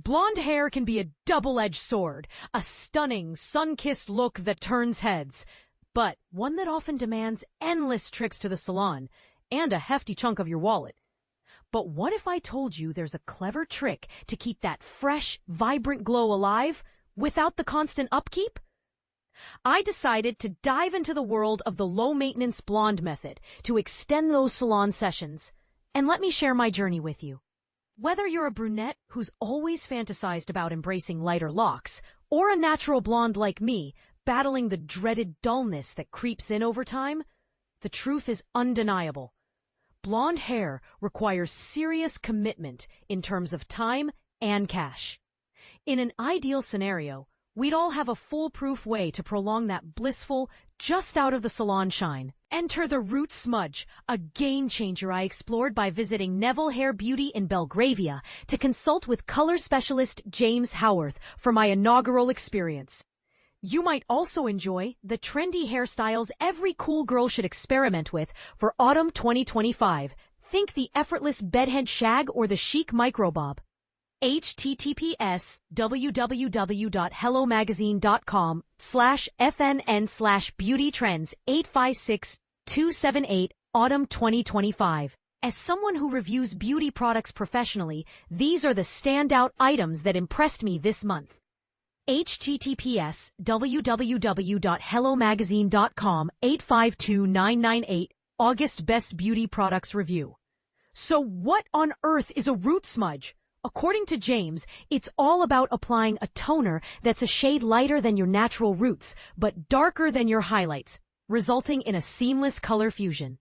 Blonde hair can be a double-edged sword, a stunning, sun-kissed look that turns heads, but one that often demands endless trips to the salon and a hefty chunk of your wallet. But what if I told you there's a clever trick to keep that fresh, vibrant glow alive without the constant upkeep? I decided to dive into the world of the low-maintenance blonde method to extend those salon sessions. And let me share my journey with you. Whether you're a brunette who's always fantasized about embracing lighter locks, or a natural blonde like me, battling the dreaded dullness that creeps in over time, the truth is undeniable. Blonde hair requires serious commitment in terms of time and cash. In an ideal scenario, we'd all have a foolproof way to prolong that blissful, just out of the salon shine. Enter the Root Smudge, a game changer I explored by visiting Neville Hair Beauty in Belgravia to consult with color specialist James Howarth for my inaugural experience. You might also enjoy the trendy hairstyles every cool girl should experiment with for autumn 2025. Think the effortless bedhead shag or the chic microbob. https://www.hellomagazine.com/fnn/beautytrends 856278 autumn 2025. As someone who reviews beauty products professionally, these are the standout items that impressed me this month. https://www.hellomagazine.com 852998 August Best Beauty Products Review. So what on earth is a root smudge? According to James, it's all about applying a toner that's a shade lighter than your natural roots, but darker than your highlights, resulting in a seamless color fusion.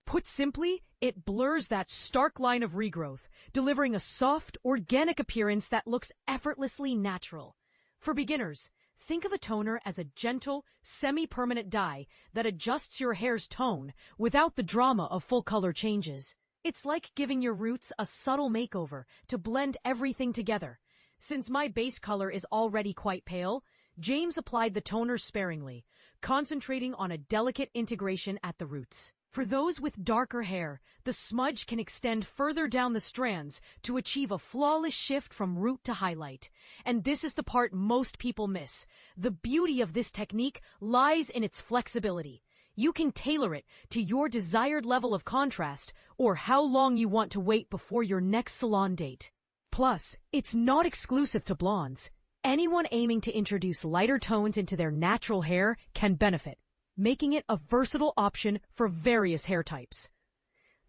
Put simply, it blurs that stark line of regrowth, delivering a soft, organic appearance that looks effortlessly natural. For beginners, think of a toner as a gentle, semi-permanent dye that adjusts your hair's tone without the drama of full color changes. It's like giving your roots a subtle makeover to blend everything together. Since my base color is already quite pale, James applied the toner sparingly, concentrating on a delicate integration at the roots. For those with darker hair, the smudge can extend further down the strands to achieve a flawless shift from root to highlight. And this is the part most people miss. The beauty of this technique lies in its flexibility. You can tailor it to your desired level of contrast or how long you want to wait before your next salon date. Plus, it's not exclusive to blondes. Anyone aiming to introduce lighter tones into their natural hair can benefit, making it a versatile option for various hair types.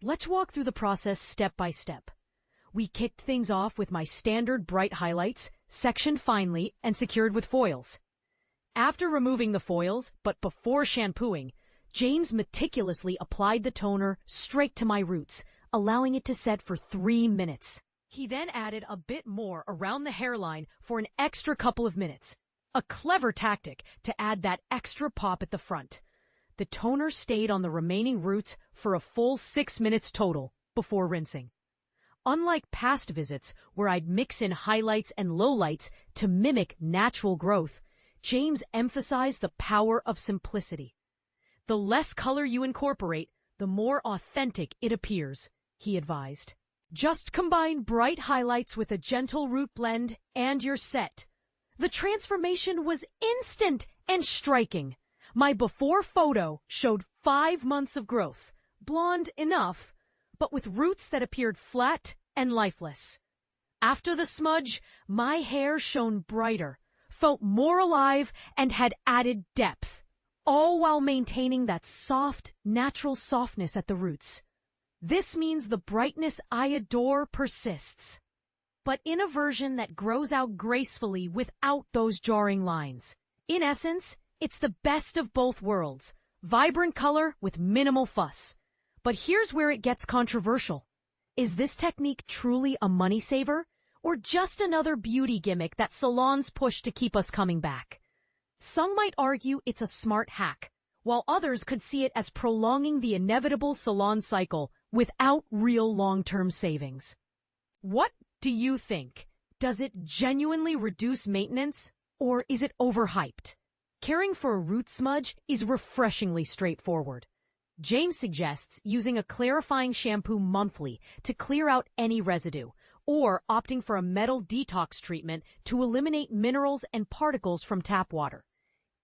Let's walk through the process step by step. We kicked things off with my standard bright highlights, sectioned finely and secured with foils. After removing the foils, but before shampooing, James meticulously applied the toner straight to my roots, allowing it to set for 3 minutes. He then added a bit more around the hairline for an extra couple of minutes. A clever tactic to add that extra pop at the front. The toner stayed on the remaining roots for a full 6 minutes total before rinsing. Unlike past visits where I'd mix in highlights and lowlights to mimic natural growth, James emphasized the power of simplicity. The less color you incorporate, the more authentic it appears, he advised. Just combine bright highlights with a gentle root blend and you're set. The transformation was instant and striking. My before photo showed 5 months of growth, blonde enough, but with roots that appeared flat and lifeless. After the smudge, my hair shone brighter, felt more alive, and had added depth, all while maintaining that soft, natural softness at the roots. This means the brightness I adore persists, but in a version that grows out gracefully without those jarring lines. In essence, it's the best of both worlds, vibrant color with minimal fuss. But here's where it gets controversial. Is this technique truly a money saver, or just another beauty gimmick that salons push to keep us coming back? Some might argue it's a smart hack, while others could see it as prolonging the inevitable salon cycle without real long-term savings. What do you think? Does it genuinely reduce maintenance, or is it overhyped? Caring for a root smudge is refreshingly straightforward. James suggests using a clarifying shampoo monthly to clear out any residue, or opting for a metal detox treatment to eliminate minerals and particles from tap water.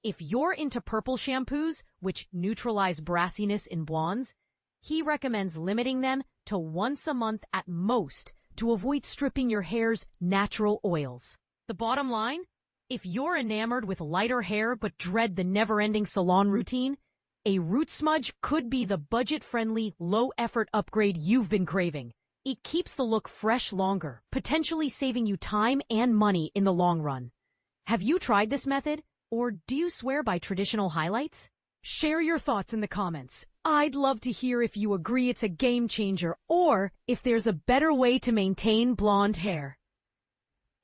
If you're into purple shampoos, which neutralize brassiness in blondes, he recommends limiting them to once a month at most to avoid stripping your hair's natural oils. The bottom line? If you're enamored with lighter hair but dread the never-ending salon routine, a root smudge could be the budget-friendly, low-effort upgrade you've been craving. It keeps the look fresh longer, potentially saving you time and money in the long run. Have you tried this method? Or do you swear by traditional highlights? Share your thoughts in the comments. I'd love to hear if you agree it's a game changer or if there's a better way to maintain blonde hair.